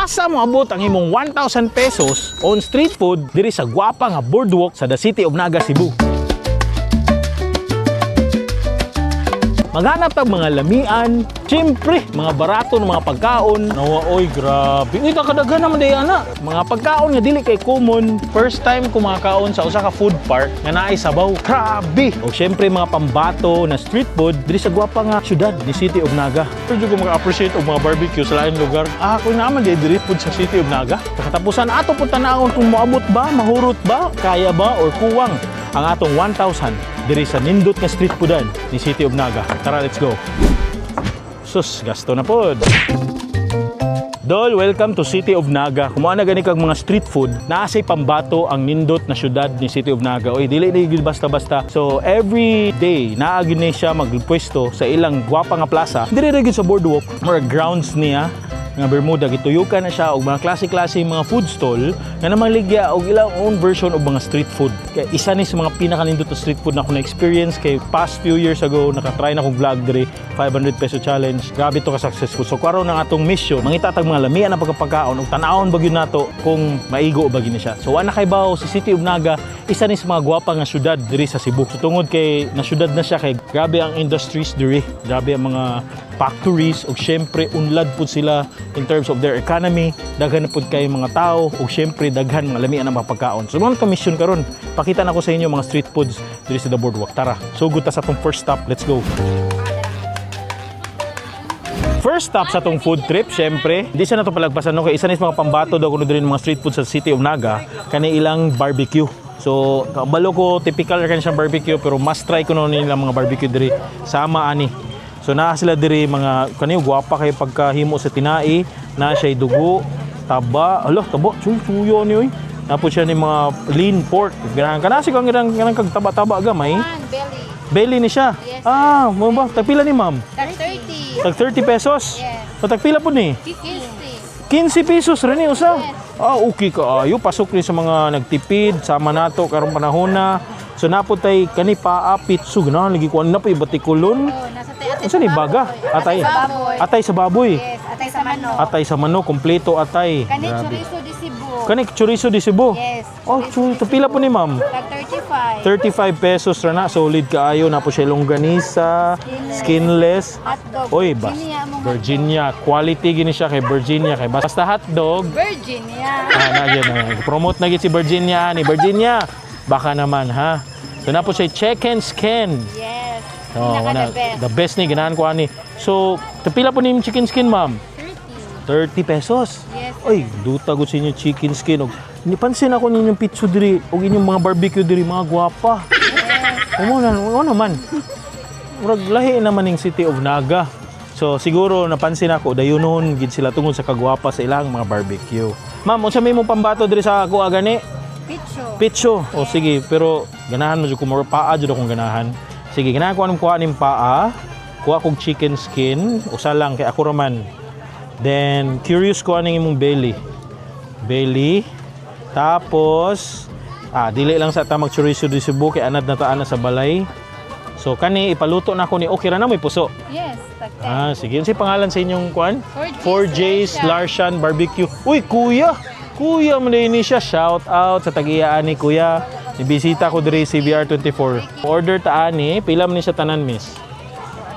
asa mo abot ang imong 1,000 pesos on street food diri sa gwapa nga boardwalk sa the city of Naga, Cebu. Maghanap tag mga lamian, siyempre, mga barato ng mga pagkaon. Nawa, oy, grabe. Ito kadaghan naman day ana. Mga pagkaon nga dili kay common. First time ko makakaon sa usa ka food park nga naay sabaw. Grabe. O siyempre mga pambato na street food diri sa gwapa nga syudad ni City of Naga. Pwede ko mag-appreciate og mga barbecue sa lain lugar. Ako naman diri food sa City of Naga. Katapusan ato pud tanawon kung moabot ba, mahurot ba, kaya ba or kuwang ang atong 1,000 diri sa nindot nga street foodan ni City of Naga. Tara, let's go. Sus, gasto na pod. Dol, welcome to City of Naga. Kumuha na gani kag mga street food, naasay pambato ang nindot na syudad ni City of Naga. Oy, dili gid basta-basta. So every day naagi ni siya magpwesto sa ilang gwapa nga plaza. Diri ra gid sa boardwalk, more grounds niya nga Bermuda, gituyukan na siya og mga klase-klase mga food stall nga namaligya og ilang own version og mga street food. Kaya isa ni sa mga pinakanindot na street food na ako na-experience kay past few years ago, nakatry na akong vlog diri, 500 peso challenge. Grabe to ka successful. So karon ang atong mission, mangitatag mga lamian ang pagkapagkaon ug tan-awon ba gyud nato kung maigo ba gyud siya. So wala kay bawo si City of Naga, isa ni sa mga gwapa nga syudad diri sa Cebu. So tungod kay na syudad na siya kay grabe ang industries diri, grabe ang mga factories ug syempre unlad pud sila in terms of their economy, daghan pud kay mga tao ug syempre daghan mga lamian ang mga pagkaon. So mga mission karon, pakita na ko sa inyo mga street foods diri sa the boardwalk. Tara, sugod ta sa atong first stop. Let's go. First stop sa atong food trip, syempre, hindi siya nato palagpasan no kay isa ni sa mga pambato daw kuno diri mga street food sa City of Naga kani ilang barbecue. So, kabalo ko typical kan siyang barbecue pero must try ko no nila mga barbecue diri sama ani. So naa sila diri mga kaniyo gwapa kay pagkahimo sa tinai, na siya dugo, taba, taba, suyo ni oy. Napod siya ni mga lean pork. Ganahan kana si kang kag taba-taba gamay. Belly ni siya. Yes, mo ba? Tagpila ni ma'am? Tag 30. Tag 30 pesos? Yes. So tagpila po ni? 50. 15 pesos rin ni usa. Yes. Okay ka ayo, pasok ni sa mga nagtipid sama nato karong panahon na. So napod tay kani paa pitso ganahan lagi kuan na pa ibatikulon. Nasa atay Unsa ni baga? Atay. Atay sa baboy. Yes, atay sa manok. Atay sa manok, kompleto atay. Kani Grabe. chorizo di Cebu. Kani chorizo di Cebu. Yes. Oh, chorizo pila po ni ma'am? Tag 35. 35 pesos ra na, solid kaayo na po siya longganisa, skinless. Hotdog. Oy, bas. Virginia, quality gini siya kay Virginia kay basta hotdog. Virginia. Na promote na gid si Virginia ni Virginia. Baka naman ha. So na po siya chicken skin. Yes. Oh, Pinaka the best ni ganahan ko ani. So, tapila po ni chicken skin, ma'am? 30. 30 pesos. Yes. Oy, duta gud sa inyo chicken skin og nipansin ako ninyong pizza diri og inyong mga barbecue diri mga gwapa. Yes. Ano naman? Murag lahi naman ning City of Naga. So siguro napansin ako dayunon gid sila tungod sa kagwapa sa ilang mga barbecue. Ma'am, unsa may mo pambato diri sa ako gani? Picho. Pitso. O sige, pero ganahan mo jud ko more paa jud akong ganahan. Sige, ganahan ko anong kuha ning paa. Kuha kog chicken skin, usa lang kay ako raman. Then curious ko aning imong belly. Belly. Tapos dili lang sa tamag chorizo di Cebu kay anad na taan sa balay. So kani ipaluto na ako ni okay ra na may puso. Yes, tag 10. Sige, unsay pangalan sa inyong kuan? 4J's 4J's Larsian Barbecue. Uy, kuya. Kuya man ni siya. Shout out sa tag-iyaan ni kuya. Nibisita ko diri CBR 24. Order ta ani, pila man ni siya tanan, miss?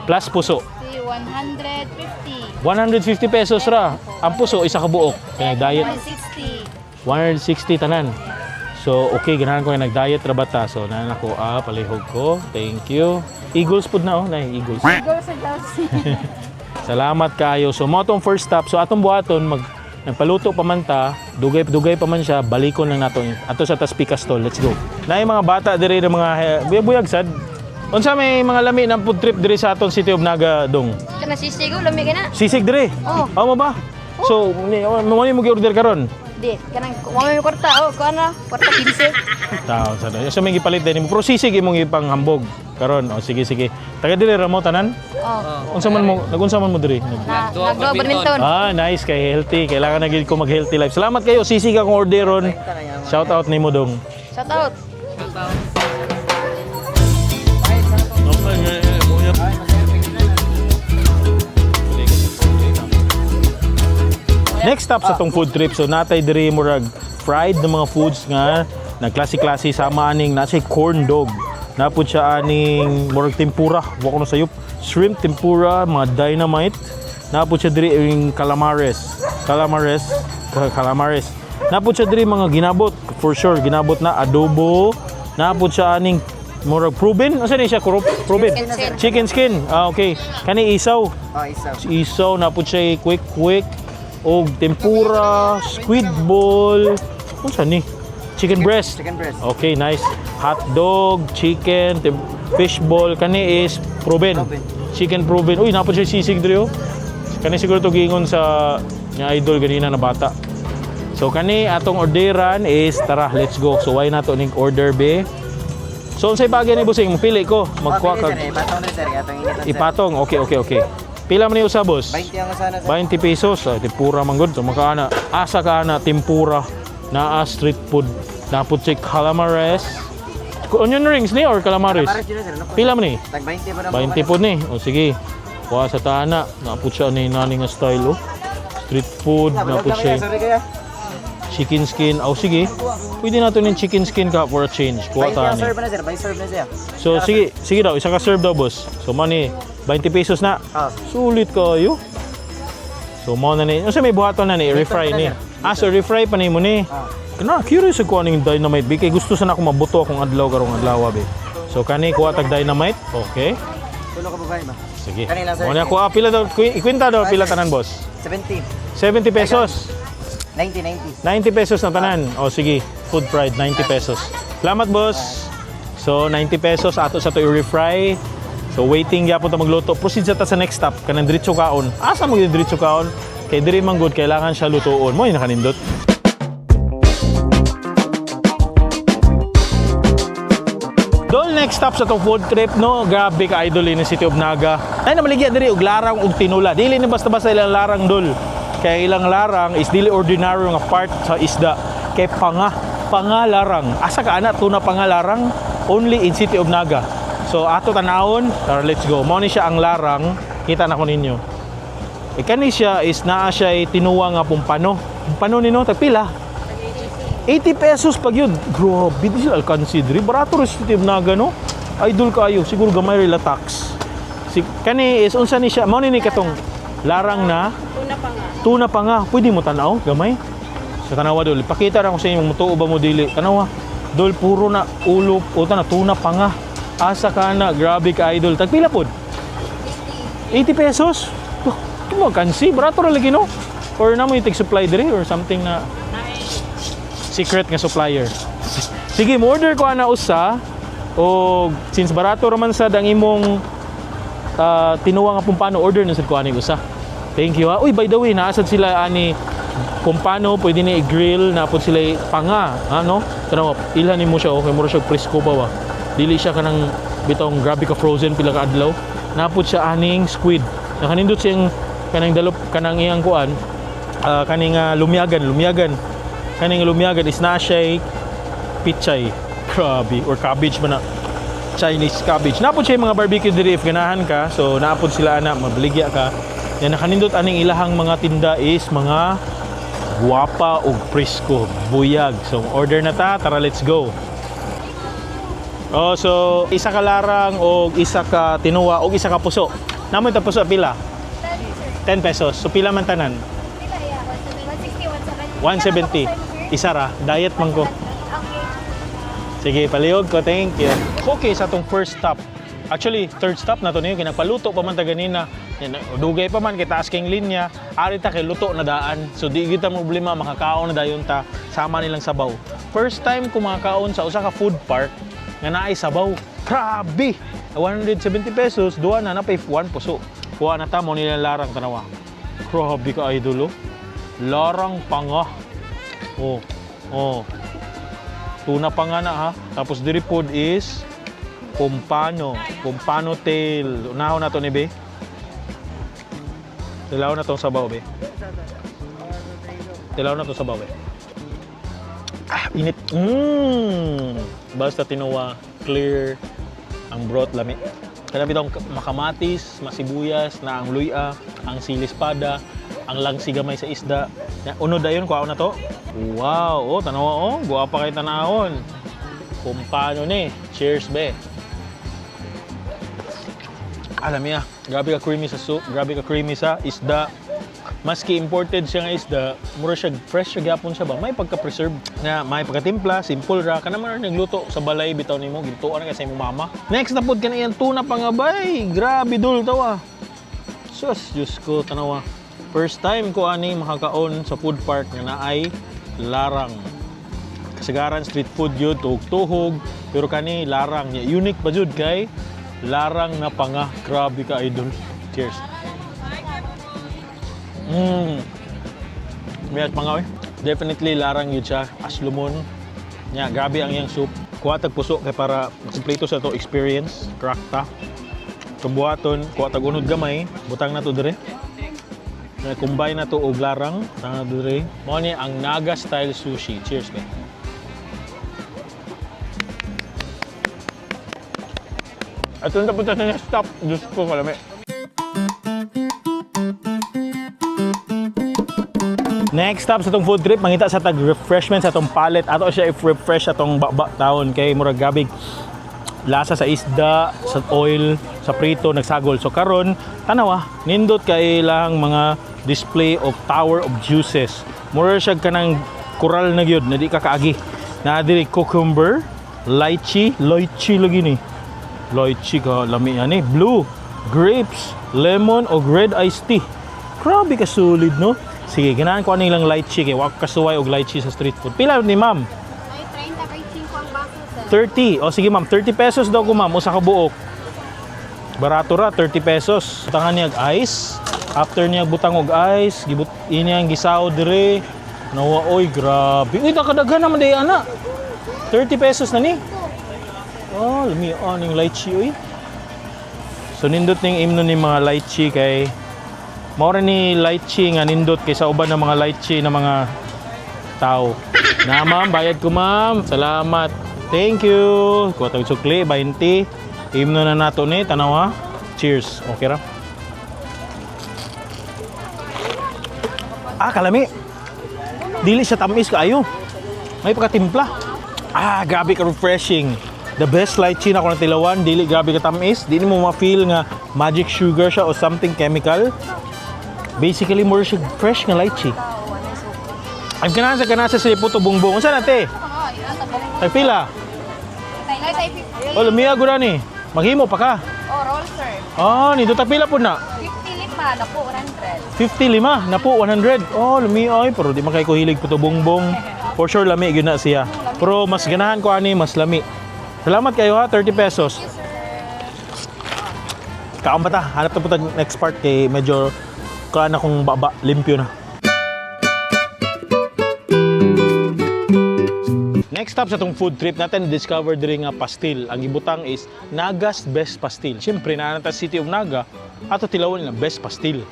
Plus puso. 150. 150 pesos ra. Ang puso isa ka buok. Kaya diet 160. 160 tanan. So, okay, ganahan ko yung nag-diet ra bata. So, nana ko, palihog ko. Thank you. Eagles food na, Eagles. Go sa Chelsea. Salamat kayo. So, mo atong first stop. So, atong buhaton, nagpaluto pa man ta, dugay pa man siya, balikon lang nato. Ato sa Taspika Stall. Let's go. Na yung mga bata diri ng mga buyag sad. Unsa may mga lami ng food trip diri sa aton City of Naga dong? Kana sisigo lami kana. Sisig diri. Oh. Mo ba? So, mo ni mo gi-order karon. Di, kanang wala may kwarta kana, kwarta 15. Tao sa do. So may gipalit din mo. Pero sisig imong ipang hambog karon. Sige. Taga diri ra mo tanan? Unsa man mo, nagunsa man mo diri? Nag-badminton. Nice kay healthy. Kailangan na gid ko mag-healthy life. Salamat kayo. Sisig akong orderon. Shout out nimo dong. Shout out. Next stop sa tong food trip, so natay diri murag fried na mga foods nga nagklase-klase sama aning nasa corn dog. Napud siya aning murag tempura, wa ko na sayop. Shrimp tempura, mga dynamite. Napud siya diri yung calamares. Napud siya diri mga ginabot, for sure ginabot na adobo. Napud siya aning murag proven. Asa ni siya proven? Chicken skin. Ah, okay. Kani isaw. Isaw napud siya quick og tempura, squid ball. Unsa ni? Chicken breast. Okay, nice. Hot dog, chicken, fish ball. Kani is proven. Chicken proven. Uy, napud siya sisig diri oh. Kani siguro to giingon sa nga idol ganina na bata. So kani atong orderan is tara, let's go. So why nato ning order be? So unsay bagay ni busing pili ko magkuha kag ipatong. Okay. Pila man ni usa boss? 20 ang sana sa 20 pesos. Tempura man gud. So makaana asa ka na tempura na street food. Napud si calamares. Onion rings ni or calamares? Pila man ni? Tag 20 pa na 20 po ni. O sige. Kuha sa tana. Napud siya ni nani nga style oh. Street food, napud siya. Chicken skin. Oh sige. Pwede nato ning chicken skin ka for a change. Kuha ta ni. Serve na sir, by serve na siya. So sige daw, isa ka serve daw boss. So money 20 pesos na. Sulit kayo. So mo na ni. Unsa may buhaton na ni refry ni. So refry pa ni mo ni. Kana curious ko aning dynamite bi kay gusto sana ako mabuto akong adlaw karong adlaw be. So kani kuha tag dynamite. Okay. Tulo ka babae ba? Sige. Kanila, sir. Mo na ko pila daw ikwenta daw pila tanan boss. 70. 70 pesos. 90. 90 pesos na tanan. O sige, food fried 90 pesos. Salamat boss. So 90 pesos ato sa to i-refry. So waiting gyapon ta magluto. Proceed sa ta sa next stop kanang diretso kaon. Asa mo diretso kaon? Kay diri man good kailangan siya lutuon. Mo nakanindot. Dol next stop sa tong food trip no. Grabe ka idol in City of Naga. Ay na maligya diri og larang og tinula. Dili ni basta-basta ilang larang dol. Kay ilang larang is dili ordinary nga part sa isda. Kay pangalarang. Asa ka ana tuna pangalarang only in City of Naga. So ato tanawon, tara let's go. Mao ni siya ang larang. Kita na ko ninyo. Kani siya is naa siya tinuwa nga pumpano. Pumpano nino tagpila. 80 pesos pag yun. Grabe, di sila consider. Barato rin City of Naga, no? Idol kayo. Siguro gamay rin la tax. Kani is unsa ni siya. Mao ni katong larang na tuna pa nga. Pwede mo tanaw, gamay. Sa tanawa dol. Pakita ra ko sa inyo mutuo ba mo dili. Tanawa. Dol puro na ulo o tuna pa nga. Asa ka na. Grabe ka idol. Tagpila pod? 80 pesos? Ito mo kansi. Barato rin lagi, no? Or na mo yung supply diri or something na secret nga supplier. Sige, mo-order ko ana usa o since barato raman sad ang imong tinuwa nga pumpano, order na sad ko ani usa. Thank you ha. Uy, by the way, naasad sila ani pumpano, pwede ni i-grill, napod sila panga, ano? Tanaw, ilhan mo siya okay, mura siya presko ba wa. Dili siya kanang bitong grabe ka frozen pila ka adlaw. Napod siya aning squid. Nakanindot siyang kanang dalop kanang iyang kuan, kaning lumyagan. Kaning lumiyagan is na siya pichay. Grabe. Or cabbage ba na? Chinese cabbage. Napod siya yung mga barbecue diri if ganahan ka. So napod sila na mabaligya ka. Yan nakanindot aning ilahang mga tinda is mga guwapa o presko. Buyag. So order na ta. Tara let's go. Oh, so isa ka larang o isa ka tinuwa o isa ka puso. Namoy ta puso pila? 10 pesos. So pila man tanan? 170. Isa ra, diet man ko. Sige, palihog ko, thank you. Okay, sa atong first stop. Actually, third stop na to niyo, kinagpaluto pa man ta ganina. Dugay pa man, kay taas kayong linya. Ari ta kay luto na daan. So di kita problema, makakaon na dayon ta. Sama nilang sabaw. First time ko makakaon sa usa ka food park, nga naay sabaw. Grabe! 170 pesos, duwa na, napay 1 puso. Kuha na ta, mo nilang larang tanawa. Grabe ka idol, oh. Larang panga. Oh. Tuna pa nga na ha. Tapos diri pod is pompano tail. Unaho na to ni be. Tilaw na tong sabaw be. Init. Basta tinuwa, clear ang broth lami. Kada bitong makamatis, masibuyas na ang luya, ang silispada, Ang langsi gamay sa isda. Unod ayon kuha na to. Wow, oh tanawa oh, guwapa kay tanahon. Kung paano ni. Cheers be. Alam niya, grabe ka creamy sa soup, grabe ka creamy sa isda. Maski imported siya nga isda, mura siya fresh siya gyapon siya ba. May pagka-preserve na may pagkatimpla, simple ra kana man nagluto sa balay bitaw nimo, gintuan ka sa imong mama. Next na pud kana iyang tuna pangabay. Grabe dul tawa. Sus, Diyos ko tanawa. First time ko ani makakaon sa food park nga naay larang. Kasagaran street food yun, tuhog-tuhog, pero kani larang niya. Unique pa jud kay larang na panga. Grabe ka idol. Cheers. Mayat pangaw eh. Definitely larang yun siya. Aslumon. Nya, grabe ang iyang soup. Kuha tag puso kay para kompleto sa to experience. Krakta. Tumbuhaton, kuha tag unod gamay. Butang na to dire. Combine na to og larang. Butang na to dire. Mo ni ang Naga style sushi. Cheers man. At ito na punta na stop. Diyos ko kalami. Next stop sa itong food trip, mangita sa tag-refreshment sa itong pallet. Ato siya i-refresh sa itong baba taon kay murag gabig lasa sa isda, sa oil, sa prito, nagsagol. So karon tanawa, nindot kay ilang mga display of tower of juices. Mura siya kanang coral na gyud na di ka kaagi. Na diri cucumber, lychee lagi ni. Lychee ka lami ani, blue, grapes, lemon o red iced tea. Grabe ka solid no. Sige, ganahan ko ano ilang lychee kay wak kasuway og lychee sa street food. Pila ni ma'am? Ay, 30 kay 5 ang baso, sir. 30. O sige ma'am, 30 pesos daw ko ma'am, usa ka buok. Barato ra, 30 pesos. Butangan niya og ice. After niya butang og ice, gibut ini ang gisaw dire. Nawa oy, grabe. Uy, kadaghan naman day ana. 30 pesos na ni. Oh, lami yung lychee oy. So nindot ning imno ni mga lychee kay maura ni lychee nga nindot kaysa uban ng mga lychee na mga tao. Na ma'am, bayad ko ma'am. Salamat. Thank you. Kuha tag sukli, 20. Imno na nato ni, tanawa. Cheers. Okay ra. Kalami. Dili siya tamis kaayo. May pagkatimpla. Grabe ka refreshing. The best lychee na ako natilawan. Dili grabe ka tamis. Di mo ma-feel nga magic sugar siya o something chemical. Basically, more siya fresh nga lychee. Ay, kanasa sa puto bungbong. Saan natin? Ay, pila? Oh, lumiya ko na ni. Maghimo pa ka? Oh, roll, sir. Nito pila po na? 55 na po, 100. 55 na po, 100. Lumiya ay. Pero di makay ko hilig puto bungbong. For sure, lami. Yun na siya. Pero mas ganahan ko ani, mas lami. Salamat kayo ha, 30 pesos. Kaon ba ta? Hanap na po tag next part kay medyo kaan akong baba, limpyo na. Next stop sa itong food trip natin, discover diri nga pastil. Ang ibutang is Naga's Best Pastil. Siyempre, naanata City of Naga, ato tilawon na best pastil.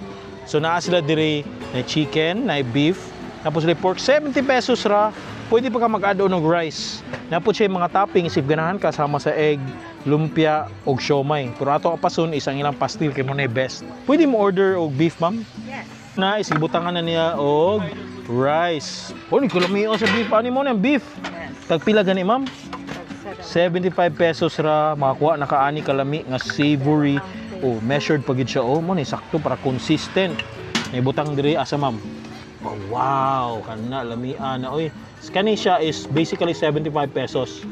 So naa sila diri na chicken, na beef, tapos sila pork, 70 pesos ra. Pwede pa ka mag-add on ng rice. Napod siya yung mga toppings, if ganahan ka, sama sa egg, lumpia, o siomay. Pero ato kapason, isang ilang pastil, kaya mo na best. Pwede mo order og beef, ma'am? Yes. Na, isibutangan na niya og rice. Ni kulamiyo sa beef. Ano mo na yung beef? Tagpila gani, ma'am? 75 pesos ra, makakuha nakaani kalami nga savory. Measured pagid siya. Mo ni sakto para consistent. May butang diri asa, ma'am. Wow, kana lamian na oy. Kani siya is basically 75 pesos.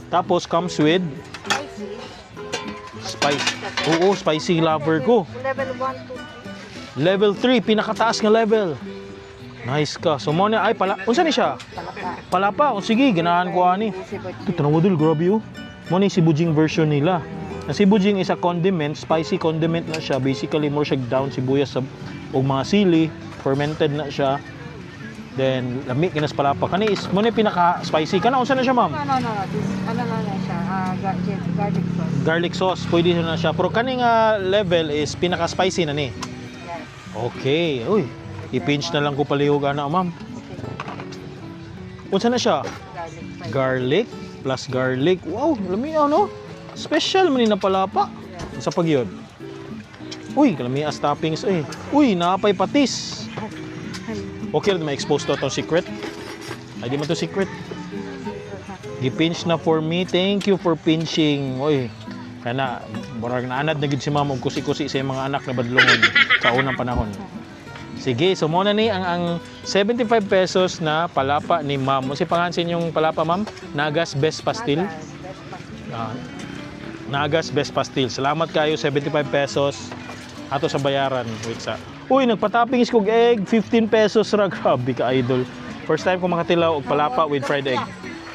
Tapos comes with spicy. Spicy lover ko. Level 1 to Level 3, pinakataas nga level. Nice ka. So mo na ay pala. Unsa ni siya? Palapa. O sige, ganahan ko ani. Tanawa dul, grabe oh. Mo ni si Bujing version nila. Na si Bujing is a condiment, spicy condiment na siya. Basically more siya down sibuyas sa og mga sili, fermented na siya. Then lami kinas palapa. Kani is mo ni pinaka spicy kana unsa na siya, ma'am? No. This, ano na siya? Garlic sauce. Garlic sauce, pwede na siya. Pero kani nga level is pinaka spicy na ni. Yes. Okay. Uy, i-pinch na lang ko palihog ana, ma'am. Unsa na siya? Garlic plus garlic. Wow, lami ano? Special man ni na palapa. Sa pagyod. Uy, kalami as toppings eh. Uy, napay patis. Okay lang ma-expose to itong secret. Ay, di man to secret. Gipinch na for me. Thank you for pinching. Oy, kana, murag naanad na gid si ma'am og kusi-kusi sa mga anak na badlongon sa unang panahon. Sige, so muna ni ang 75 pesos na palapa ni ma'am. Kasi pangansin yung palapa, ma'am? Nagas Best Pastil. Nagas Best Pastil. Salamat kayo, 75 pesos. Ato sa bayaran. Wait sa. Uy, nagpatoppings kog egg, 15 pesos ra. Grabe ka, idol. First time ko makatilaw og palapa with fried egg.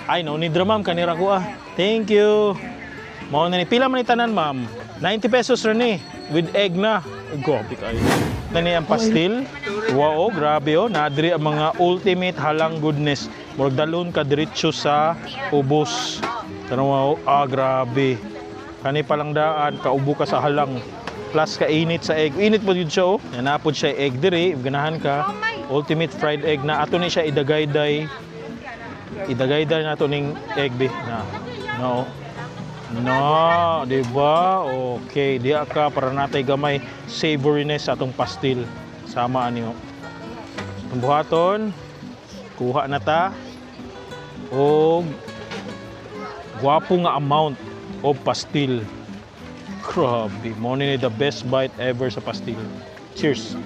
Ay, no need ra, ma'am. Kanira ko Thank you. Mao na ni. Pila man ni tanan, ma'am? 90 pesos ra ni. With egg na. Grabe ka, idol. Nani ang pastil. Wow, grabe Nadri ang mga ultimate halang goodness. Murag dalon ka diretso sa ubos. Tanaw, grabe. Kani palang daan, kaubo ka sa halang. Plus ka init sa egg. Init po yun siya Yan napod siya egg diri. Ganahan ka. Ultimate fried egg na ato ni siya idagayday. Idagayday na ato ning egg bi. No. No, di ba? Okay, diya ka para natay gamay savoriness sa atong pastil. Sama niyo. Buhaton. Kuha na ta. Og gwapo nga amount of pastil. Grabe, mo ni the best bite ever sa pastil. Cheers.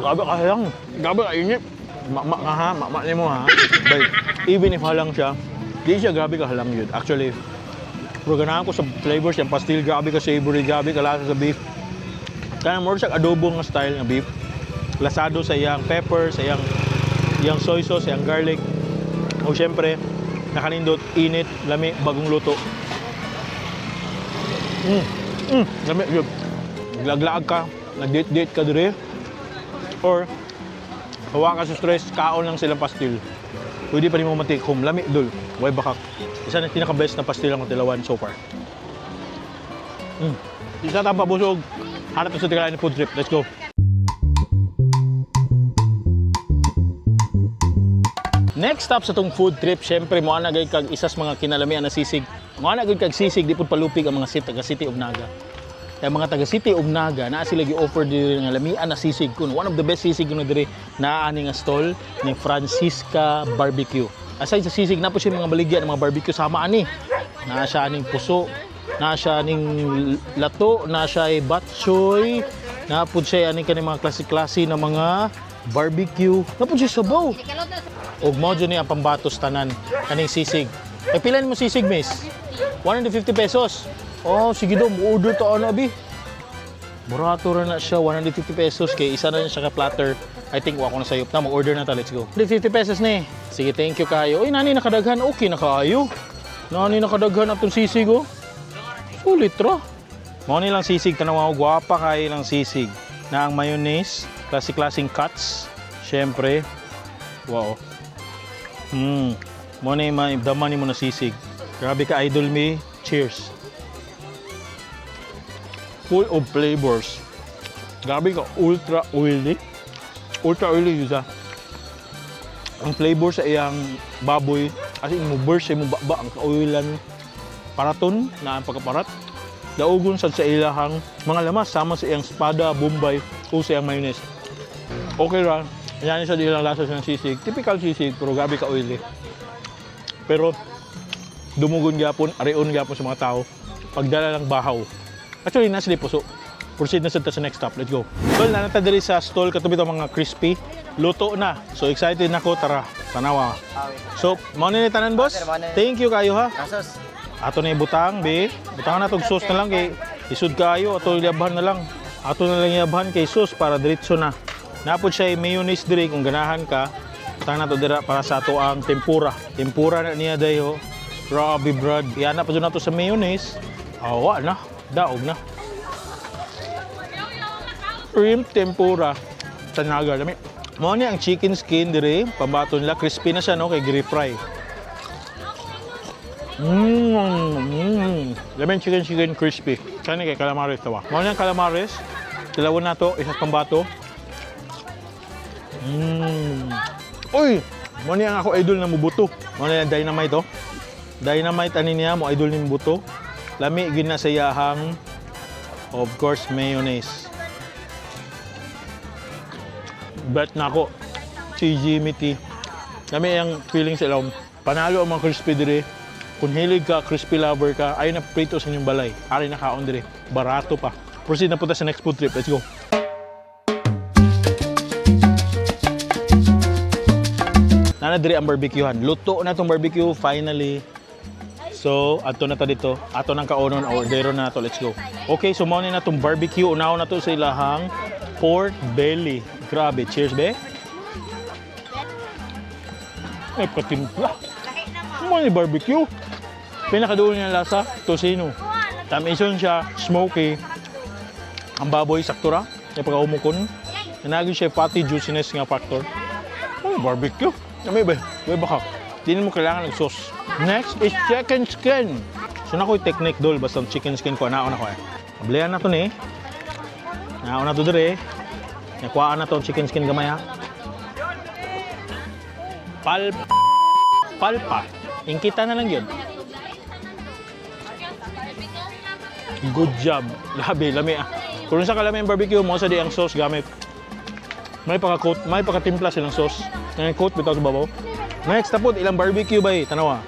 Grabe ka lang. Grabe ka init. Mama ka ha, mama ni mo ha. But even if halang siya, di siya grabe ka halang yun. Actually, pero ganahan ko sa flavors yung pastil, grabe ka savory, grabe ka lasa sa beef. Kaya more siya adobo nga style ng beef. Lasado sa iyang pepper, sa iyang soy sauce, sa iyang garlic. O syempre, nakanindot, init, lami, bagong luto. Lami, yun. Naglaglaag ka, nag-date-date ka dire. Or, hawa ka sa stress, kaon lang silang pastil. Pwede pa rin mo matik home. Lami, dul. Way bakak. Isa na pinaka-best na pastil ang tilawan so far. Isa tayong pabusog. Hanap sa tigalain food trip. Let's go. Next stop sa tong food trip, syempre mo ana gay kag isas mga kinalamian na sisig. Mo ana gay kag sisig di pud palupig ang mga taga City of Naga. Kaya mga taga City of Naga na sila gi-offer diri nga lamian na sisig kun. One of the best sisig kuno diri naa ani nga stall ni Francisca Barbecue. Aside sa sisig na po siya mga baligyan mga barbecue sama ani. Naa siya aning puso, naa siya aning lato, naa siya ay batchoy, naa po siya aning kani mga klase-klase na mga barbecue. Na po siya sabaw. Og mo dyan ang pambatos tanan kaning sisig. Ay pilan mo sisig, miss? 150 pesos. Oh, sige daw, order to ano abi. Burato ra na siya, 150 pesos kay isa na siya ka platter. I think wa ko na sayop na, mag-order na ta, let's go. 150 pesos ni. Sige, thank you kayo. Uy, nani nakadaghan, okay na kayo. Nani nakadaghan atong sisig oh. Sulit ra. Mo ni lang sisig tanaw ako, gwapa kay lang sisig. Na ang mayonnaise, klase-klaseng cuts. Syempre. Wow. Mo na yung daman mo na sisig. Grabe ka, idol me. Cheers. Full of flavors. Grabe ka, ultra oily. Ultra oily yun siya. Ang flavor sa iyang baboy, kasi mo burst mo ba ang kaoilan paraton na ang pagkaparat. Daugon sa ilahang mga lamas sama sa iyang espada, bombay o sa iyang mayonnaise. Okay ra. Yan siya di lang lasa ng sisig. Typical sisig, pero grabe ka oily. Pero dumugon gyapon, areon gyapon sa mga tao. Pagdala ng bahaw. Actually, nasa di puso. Proceed na sa next stop. Let's go. So, nanata diri sa stall katubi itong mga crispy. Luto na. So, excited na ko. Tara, tanawa. So, mo ni tanan, boss? Thank you kayo, ha? Kasos. Ato na butang, be. Butangan na itong sauce na lang kay isud kayo. Ato liabhan na lang. Ato na lang iabhan kay sauce para diretso na. Napod siya mayonnaise diri kung ganahan ka. Butangan na ito dira para sa ato ang tempura. Tempura na niya dayo. Grabe, brad. Yan na pa dyan na ito sa mayonnaise. Awa na. Daog na. Shrimp tempura. Tanaga. Lami. Mo ni ang chicken skin diri. Pambaton nila. Crispy na siya, no? Kay gri-fry. Lemon chicken crispy. Kani kay calamares tawa. Mo ni ang calamares. Tilawon na to. Isang pambato. Uy! Mo ni ang ako idol na mubuto. Mo ni ang dynamite to. Dynamite ani niya mo idol ni mubuto. Lami gina sa iyahang of course mayonnaise. Bet na ako. Si Jimmy T. Kami ang feeling sa ilawom. Panalo ang mga crispy dire. Kung hilig ka, crispy lover ka, ay na prito sa inyong balay. Ari na kaon dire. Barato pa. Proceed na punta sa next food trip. Let's go. Nana dire ang barbecuehan. Luto na tong barbecue finally. So, ato na ta dito. Ato nang kaonon ordero na to. Let's go. Okay, so muna na tong barbecue. Unaw na to sa ilahang pork belly. Grabe. Cheers, be. Ay, patimpla. Ano ni barbecue? Pinakadulo niya lasa, tosino. Tamison siya, smoky. Ang baboy, saktura. Yung pagkaumukon. Nanagin siya fatty juiciness nga factor. Oh, barbecue. May ba? May baka. Hindi mo kailangan ng sauce. Next is chicken skin. So na ko yung technique dol. Basta chicken skin ko. Naon ako eh. Ablihan na to ni. Naon na to dire. Nakuhaan na to chicken skin gamay ha. Palpa. Ingkita na lang yun. Good job. Labi, lami ah. Kung sa kalami yung barbecue mo, sa di ang sauce gamit. May paka-coat, may paka-timpla silang sauce. May coat bitaw sa babaw. Next, tapos ilang barbecue ba eh? Tanawa.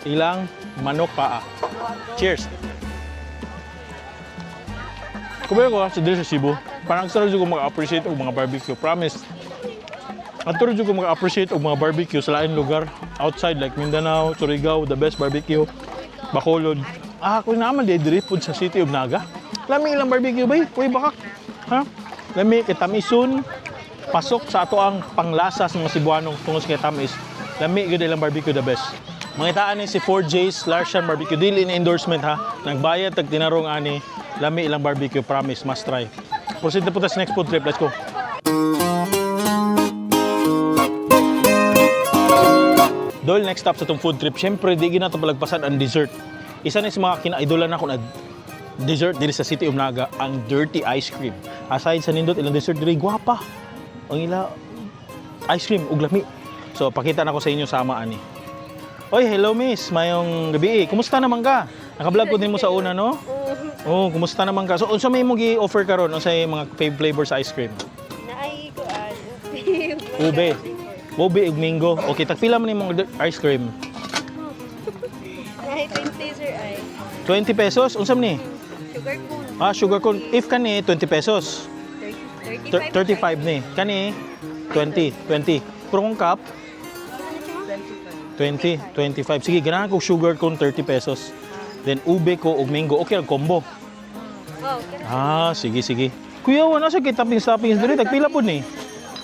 Ilang manok pa ah. Cheers. Kumain ko sa dito sa Cebu. Parang sarap ko mag-appreciate og mga barbecue. Promise. At tuloy ko mag-appreciate og mga barbecue sa lain lugar. Outside like Mindanao, Surigao, the best barbecue. Bacolod. Kung naman dire po sa City of Naga. Lami ilang barbecue ba? Uy, bakak. Ha? Lami kay Tamisun. Pasok sa ato ang panglasa sa mga Cebuanong tungos kay Tamis. Lami gyud ilang barbecue the best. Mangitaan ni si 4J's Larsian Barbecue. Dili ni endorsement ha. Nagbayad tag tinarong ani. Lami ilang barbecue, promise, must try. Proceed na po sa next food trip. Let's go. Dol, next stop sa itong food trip, syempre, di gina ito palagpasan ang dessert. Isa na sa mga kinaidolan ako na dessert dito sa City of Naga, ang dirty ice cream. Aside sa nindot, ilang dessert dito, gwapa. Ang ila, ice cream, uglami. So, pakita na ko sa inyo sama, ani. Oy, hello miss, mayong gabi. Kumusta naman ka? Naka-vlog ko din mo sa una, no? Oh, kumusta naman ka? So, unsa may mong i-offer ka ron? Unsa yung mga flavors sa ice cream? Naay ko Ube. Ube ug mango. Okay, tagpila man imong ice cream. Naay 20 sir ay. 20 pesos. Unsa man ni? Sugar cone. Sugar cone. If kani 20 pesos. 35 ni. Kani 20. Pero kung cup 20, 25. Sige, ganahan ko sugar cone 30 pesos. Then ube ko ug mango. Okay ang combo. Oh, okay. Sige. Kuya, wala sa kay toppings diri tagpila pud ni.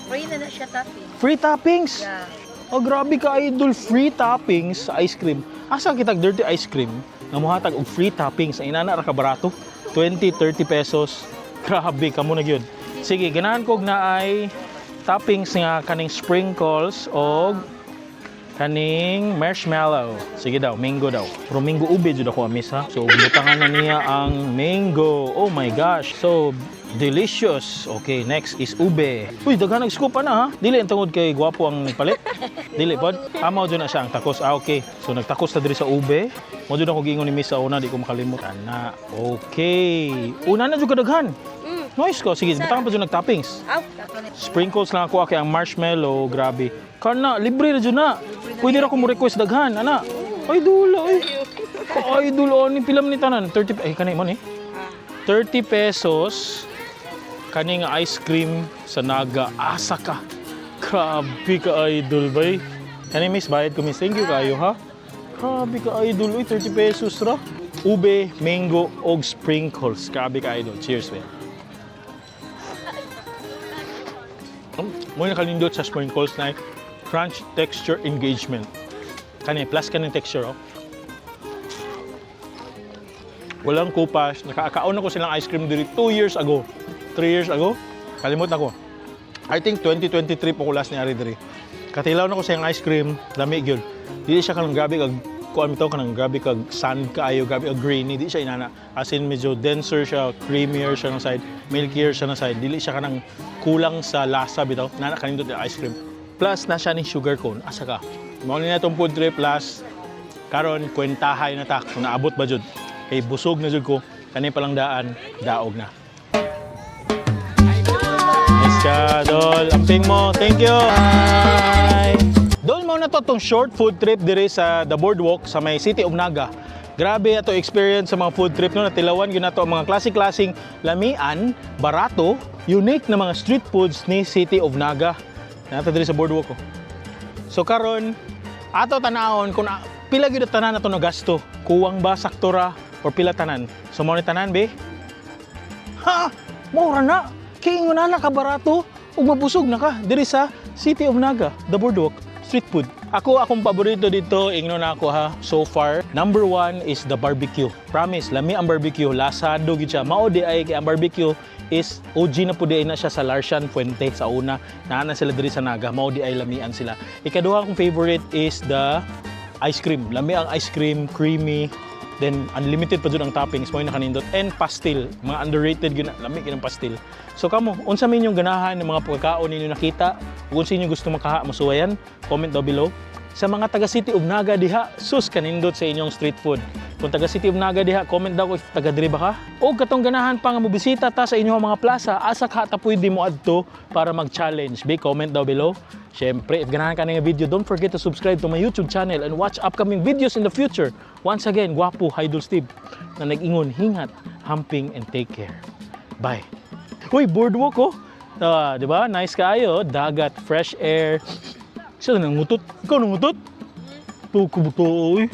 Free na siya topping. Free toppings. Yeah. Oh, grabe ka idol, free toppings sa ice cream. Asa kitag dirty ice cream nga mohatag og free toppings sa inana ra ka barato. 20, 30 pesos. Grabe ka mo na gyud. Sige, ganahan ko na ay toppings nga kaning sprinkles og kaning marshmallow. Sige daw, mango daw. Pero mango ube jud ako amis ha. So butangan na niya ang mango. Oh my gosh. So delicious. Okay, next is ube. Uy, daghan nag-scoop na ha. Dili ang tungod kay gwapo ang nagpalit. Dili pod. Amaw jud na siya ang takos. Okay. So nagtakos ta diri sa ube. Mo jud ako giingon ni Miss sa una, di ko makalimot ana. Okay. Una na jud kadaghan. Nice ko. Sige, butangan pa jud nag-toppings. Sprinkles lang ako kay ang marshmallow, grabe. Kana libre na jud na. Pwede ra ko mo request daghan, ana. Ay dula ay. Ay dula ni pilam ni tanan. 30 ay kanay mo ni. 30 pesos kaning ice cream sa Naga. Asa ka. Grabe ka idol bay. Kani miss bayad ko miss. Thank you kayo ha. Grabe ka idol. Uy, 30 pesos ra. Ube, mango, og sprinkles. Grabe ka idol. Cheers man. Muna kalindot sa sprinkles na crunch texture engagement. Kani plus kaning texture oh. Walang kupas. Nakakaon ako silang ice cream diri 2 years ago. 3 years ago. Kalimot ako. I think 2023 po ko last ni Ari diri. Katilaw na ko sa yung ice cream. Lami gyud. Dili siya kanang grabe kag kuan bitaw kanang grabe kag sand kaayo, grabe kag grainy. Di siya inana. As in medyo denser siya, creamier siya na side, milkier siya na side. Dili siya kanang kulang sa lasa bitaw. Nana kanindot yung ice cream. Plus na siya ni sugar cone. Asa ka? Mao ni na tong food trip plus karon kwentahay na ta kung naabot ba jud. Kay busog na jud ko, kani palang daan, daog na. Nice ka, Dol. Amping mo. Thank you. Bye. Dol, mo na to tong short food trip dire sa The Boardwalk sa may City of Naga. Grabe ato experience sa mga food trip no, natilawan gyud nato ang mga klase-klaseng lamian, barato, unique na mga street foods ni City of Naga. Nato dire sa Boardwalk ko. So karon ato tanawon kung pila gyud tanan nato na gasto. Kuwang ba saktora or pila tanan? So mo ni tanan be? Ha, mura na. Kiingon na nakabarato ug mabusog na ka diri sa City of Naga, The Boardwalk, street food. Akong paborito dito, ingno na ako ha, so far. Number 1 is the barbecue. Promise, lami ang barbecue, lasado gid siya. Mao di ay kay ang barbecue is OG na pud na siya sa Larsian Fuente sa una. Naana sila diri sa Naga, mao di ay lamian sila. Ikaduha kong favorite is the ice cream. Lami ang ice cream, creamy. Then unlimited pa jud ang toppings mo nakanindot and pastil, mga underrated gyud lami gyud ang pastil. So kamo, unsa man inyong ganahan ng mga pagkaon ninyo nakita, ug unsa inyo gusto makaha masuwayan, comment down below. Sa mga taga City of Naga diha, sus kanindot sa inyong street food. Kung taga City of Naga diha, comment daw kung taga diri ba ka. O katong ganahan pa nga mobisita ta sa inyong mga plaza, asa ka ta pwede mo adto para mag-challenge. Be comment down below. Syempre, if ganahan ka nga video, don't forget to subscribe to my YouTube channel and watch upcoming videos in the future. Once again, Gwapo Idol Steve na nag-ingon, hingat, hamping, and take care. Bye. Uy, boardwalk oh. Di ba? Nice kayo. Dagat, fresh air. Siya nangutot. Ikaw nangutot? Tuko buto, uy.